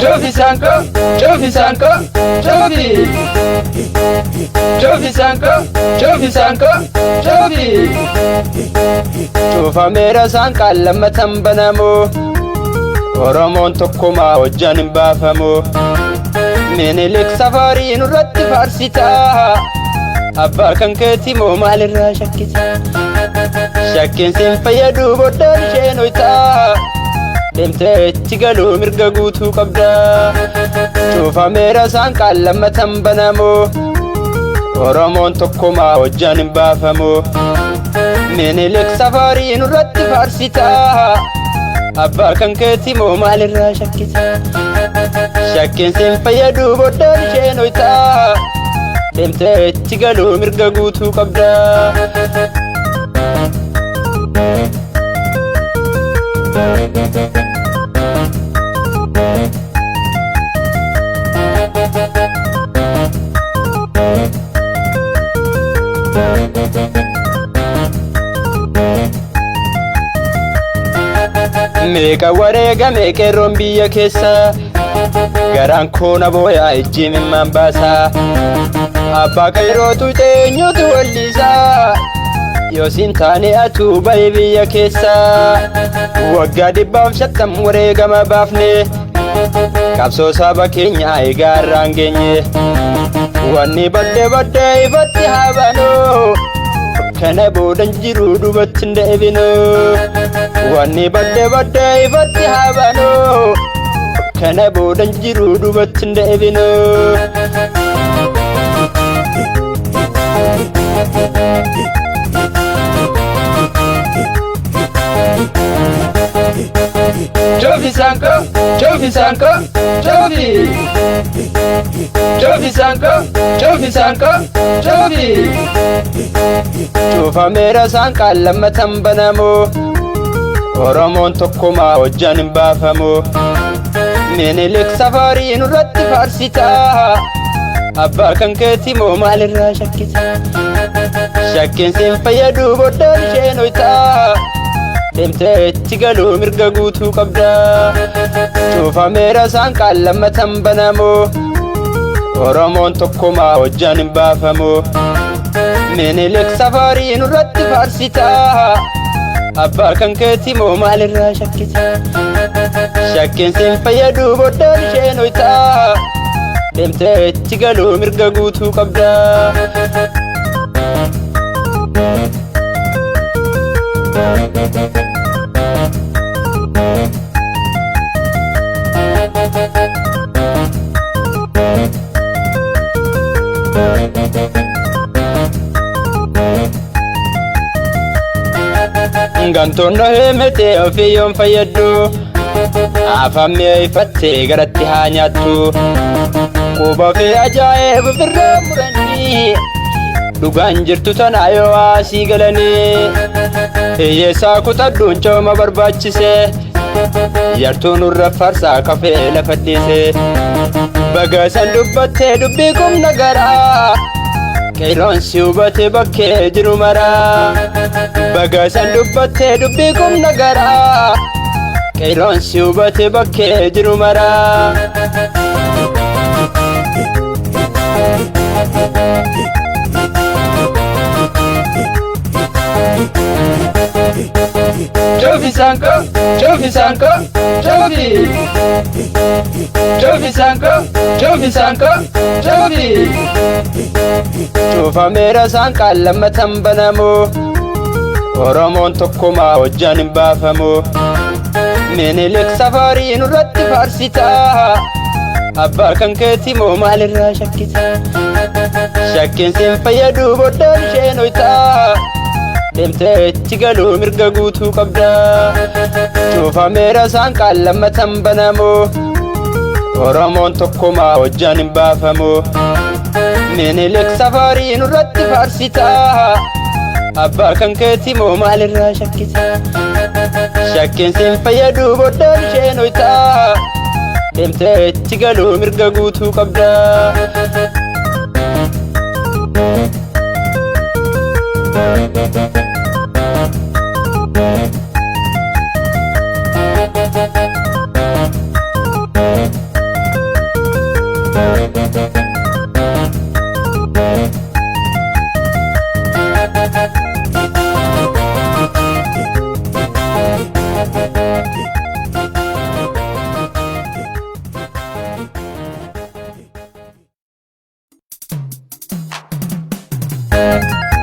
Jovi Sanko, Jovi Sanko, Jovi. Jovi Sanko, Jovi Sanko, Jovi. Chufa mera sanka lamatan banamo. Oromoon tokkuma hojjan hin baafamu. Minilik safari nurratti faarsita. Abbaa kan keetii moo maalirraa shakkisa? Shakkiin siin fayyadu boodaan isheen hoyta. Deemtee itti galuu mirga guutuu qabda. Chufa mera sanka lamatan banamo. Oromoon tokkuma hojjan hin baafamu. Minilik safari nurratti faarsita. Abbaa kan keetii moo maalirraa shakkisa? Shakkiin siin fayyadu boodaan isheen hoyta. Deemtee itti galuu mirga guutuu qabda. Meeqa wareegame qeerroon biyya keessa. Garaan koona booyaa ijji mimmaan baasa. Abbaa kayrootu teenyutu wallisaa. Yoosiin taane atuu bahe biyya keessa. Waggaa 150 wareegama baafne. Qabsoo saba keenya eegaa irraan geenye. Wanni badde ifatti haa baanoo. Kana boodan jiru duubatti hin deebinoo. Wanni badde ifatti haa baanoo. Kana boodan jiru duubatti hin deebinoo. Jovi Sanko, Jovi Sanko, Jovi. Jovi Sanko, Jovi Sanko, Jovi. Chufa mera sanka lamatan banamo. Oromoon tokkuma hojjan hin baafamu. Minilik safari nurratti faarsita. Abbaa kan keetii moo maalirraa shakkisa? Shakkiin siin fayyadu boodaan isheen hoyta. Deemtee itti galuu mirga guutuu qabda. Chufa mera sanka lamatan banamo. Oromoon tokkuma hojjan hin baafamu. Minilik safari nurratti faarsita. Abbaa kan keetii moo maalirraa shakkisa? Shakkiin siin fayyadu boodaan isheen hoyta. Deemtee itti galuu mirga guutuu qabda. Gantoonni himete ofiyyoon fayyaddu. Afaan mi'eeffattee garatti haa nyaattu. Quba fi ajaa'iba birraa muranii. Dhugaan jirtu tana yoo asii galanii. Hiyyeessaa kutadhuun cooma barbaachise. Yartuun urra farsaa kafee lafa dhiise. Baga san dubbattee dubbii kumna garaa. Qeerroon si hubate bakkee jiru maraa. Baga san dubbattee dubbii kumna garaa. Qeerroon si hubate bakkee jiru maraa. Jovi Sanko, Jovi Sanko, Jovi. Jovi Sanko, Jovi Sanko, Jovi. Chufa mera sanka lamatan banamo. Oromoon tokkuma hojjan hin baafamu. Minilik safari nurratti faarsita. Abbaa kan keetii moo maalirraa shakkisa? Shakkiin siin fayyadu boodaan isheen hoyta. Deemtee itti galuu mirga guutuu qabda. Chufa mera sanka lamatan banamo. Oromoon tokkuma hojjan hin baafamu. Minilik safari nurratti faarsita. Abbaa kan keetii moo maalirraa shakkisa? Shakkiin siin fayyadu boodaan isheen hoyta. Deemtee itti galuu mirga guutuu qabda. Thank